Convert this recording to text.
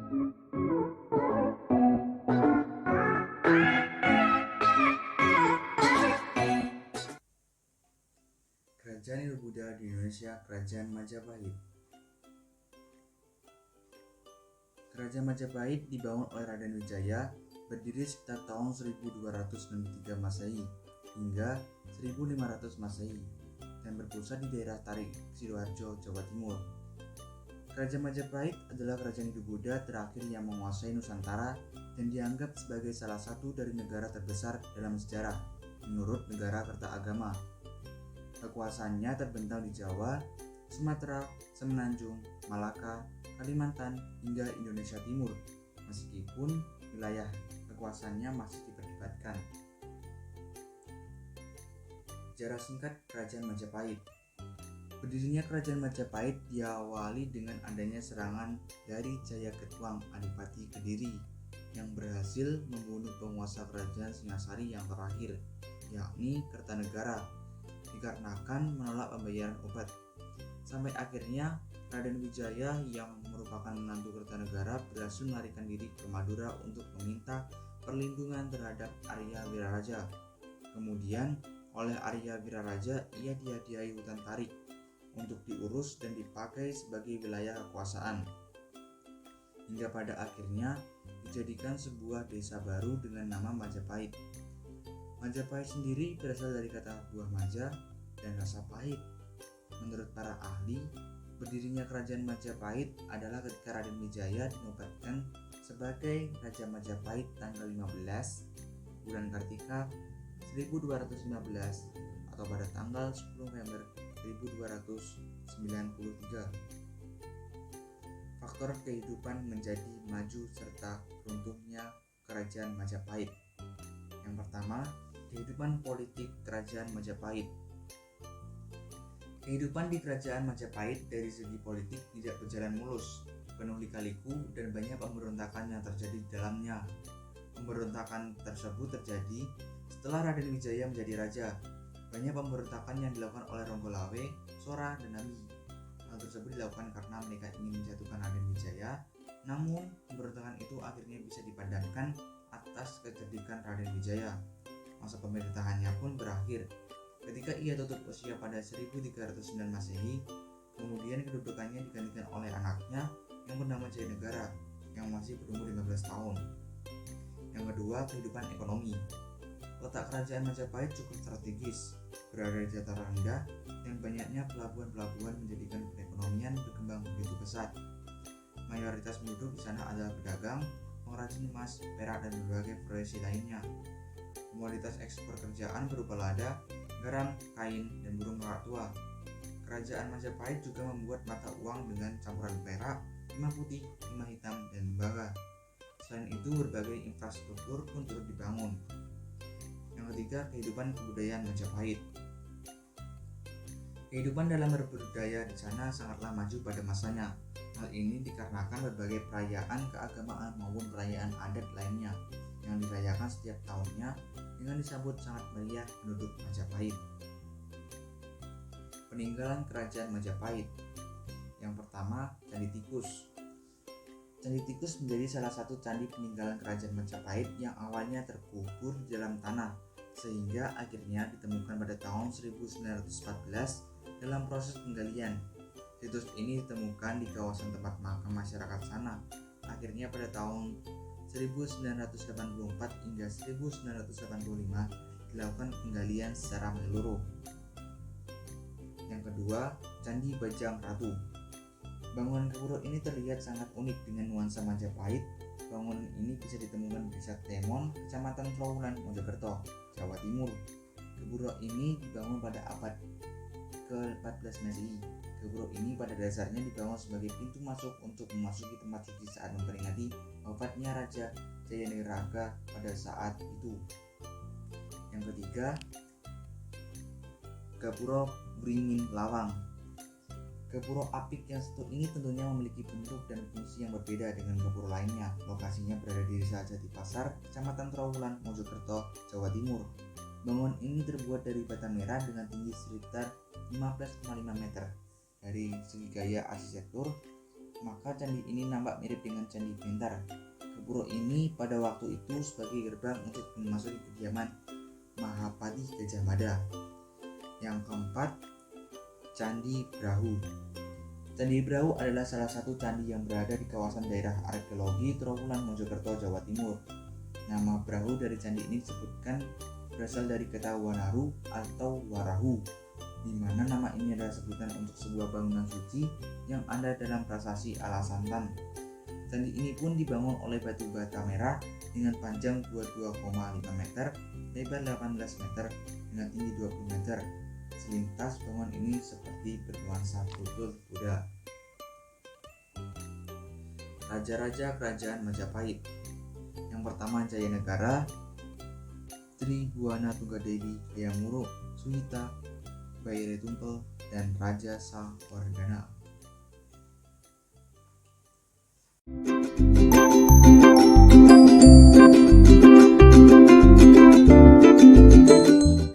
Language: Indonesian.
Kerajaan Hindu Buddha di Indonesia, Kerajaan Majapahit. Kerajaan Majapahit dibangun oleh Raden Wijaya, berdiri sekitar tahun 1263 Masehi hingga 1500 Masehi dan berpusat di daerah Tarik, Sidoarjo, Jawa Timur. Kerajaan Majapahit adalah kerajaan Hindu Buddha terakhir yang menguasai Nusantara dan dianggap sebagai salah satu dari negara terbesar dalam sejarah menurut Negara Kertaagama. Kekuasaannya terbentang di Jawa, Sumatera, Semenanjung, Malaka, Kalimantan, hingga Indonesia Timur, meskipun wilayah kekuasaannya masih diperdebatkan. Sejarah singkat Kerajaan Majapahit. Berdirinya Kerajaan Majapahit diawali dengan adanya serangan dari Jayagetwang Adipati Kediri yang berhasil membunuh penguasa Kerajaan Singasari yang terakhir, yakni Kertanegara, dikarenakan menolak pembayaran obat. Sampai akhirnya Raden Wijaya yang merupakan menantu Kertanegara berhasil melarikan diri ke Madura untuk meminta perlindungan terhadap Arya Wiraraja. Kemudian oleh Arya Wiraraja ia dihadiahi hutan Tarik untuk diurus dan dipakai sebagai wilayah kekuasaan. Hingga pada akhirnya dijadikan sebuah desa baru dengan nama Majapahit. Majapahit sendiri berasal dari kata buah maja dan rasa pahit. Menurut para ahli, berdirinya Kerajaan Majapahit adalah ketika Raden Wijaya dinobatkan sebagai Raja Majapahit tanggal 15 bulan Kartika 1215 atau pada tanggal 10 November 1293. Faktor kehidupan menjadi maju serta runtuhnya Kerajaan Majapahit. Yang pertama, kehidupan politik Kerajaan Majapahit. Kehidupan di Kerajaan Majapahit dari segi politik tidak berjalan mulus, penuh lika-liku dan banyak pemberontakan yang terjadi di dalamnya. Pemberontakan tersebut terjadi setelah Raden Wijaya menjadi raja. Banyak pemberontakan yang dilakukan oleh Ronggolawe, Sora, dan Nami. Hal tersebut dilakukan karena mereka ingin menjatuhkan Raden Wijaya, namun pemberontakan itu akhirnya bisa dipadamkan atas kecerdikan Raden Wijaya. Masa pemerintahannya pun berakhir ketika ia tutup usia pada 1309 Masehi. Kemudian kedudukannya digantikan oleh anaknya yang bernama Jayanegara yang masih berumur 15 tahun. Yang kedua, kehidupan ekonomi. Letak Kerajaan Majapahit cukup strategis, berada di dataran rendah dan banyaknya pelabuhan-pelabuhan menjadikan perekonomian berkembang begitu pesat. Mayoritas penduduk di sana adalah pedagang, pengrajin emas, perak, dan berbagai profesi lainnya. Komoditas ekspor kerjaan berupa lada, garam, kain, dan burung merak tua. Kerajaan Majapahit juga membuat mata uang dengan campuran perak, timah putih, timah hitam, dan tembaga. Selain itu, berbagai infrastruktur pun turut dibangun. Yang ketiga, kehidupan kebudayaan Majapahit. Kehidupan dalam berbudaya di sana sangatlah maju pada masanya. Hal ini dikarenakan berbagai perayaan keagamaan maupun perayaan adat lainnya yang dirayakan setiap tahunnya dengan disambut sangat meriah penduduk Majapahit. Peninggalan Kerajaan Majapahit. Yang pertama, Candi Tikus. Candi Tikus menjadi salah satu candi peninggalan Kerajaan Majapahit yang awalnya terkubur di dalam tanah sehingga akhirnya ditemukan pada tahun 1914 dalam proses penggalian. Situs ini ditemukan di kawasan tempat makam masyarakat sana. Akhirnya pada tahun 1984 hingga 1985 dilakukan penggalian secara menyeluruh. Yang kedua, Candi Bajang Ratu. Bangunan Gapura ini terlihat sangat unik dengan nuansa Majapahit. Bangunan ini bisa ditemukan di Desa Temon, Kecamatan Trawulan, Mojokerto, Jawa Timur. Gapura ini dibangun pada abad ke-14 Masehi. Gapura ini pada dasarnya dibangun sebagai pintu masuk untuk memasuki tempat suci saat memperingati wafatnya Raja Jayanegara pada saat itu. Yang ketiga, Gapura Wringin Lawang. Gapura apik yang satu ini tentunya memiliki bentuk dan fungsi yang berbeda dengan gapura lainnya. Lokasinya berada di Desa Jatipasar, Kecamatan Trawulan, Mojokerto, Jawa Timur. Bangunan ini terbuat dari bata merah dengan tinggi sekitar 15,5 meter. Dari segi gaya arsitektur, maka candi ini nampak mirip dengan Candi Bentar. Gapura ini pada waktu itu sebagai gerbang untuk memasuki kediaman Mahapati Gajah Mada. Yang keempat, Candi Brahu. Candi Brahu adalah salah satu candi yang berada di kawasan daerah arkeologi Trawulan Mojokerto, Jawa Timur. Nama Brahu dari candi ini disebutkan berasal dari kata Wanaru atau Warahu, di mana nama ini adalah sebutan untuk sebuah bangunan suci yang ada dalam prasasti Ala Santan. Candi ini pun dibangun oleh batu bata merah dengan panjang 22,5 meter, lebar 18 meter, dengan tinggi 20 meter. Selintas bangunan ini seperti bernuansa kultur Buddha. Raja-raja kerajaan Majapahit. Yang pertama Jayanegara, Tribhuwana Tunggadewi, Hayam Wuruk, Suhita, Bhaire Tumpel, dan Raja Sawardhana.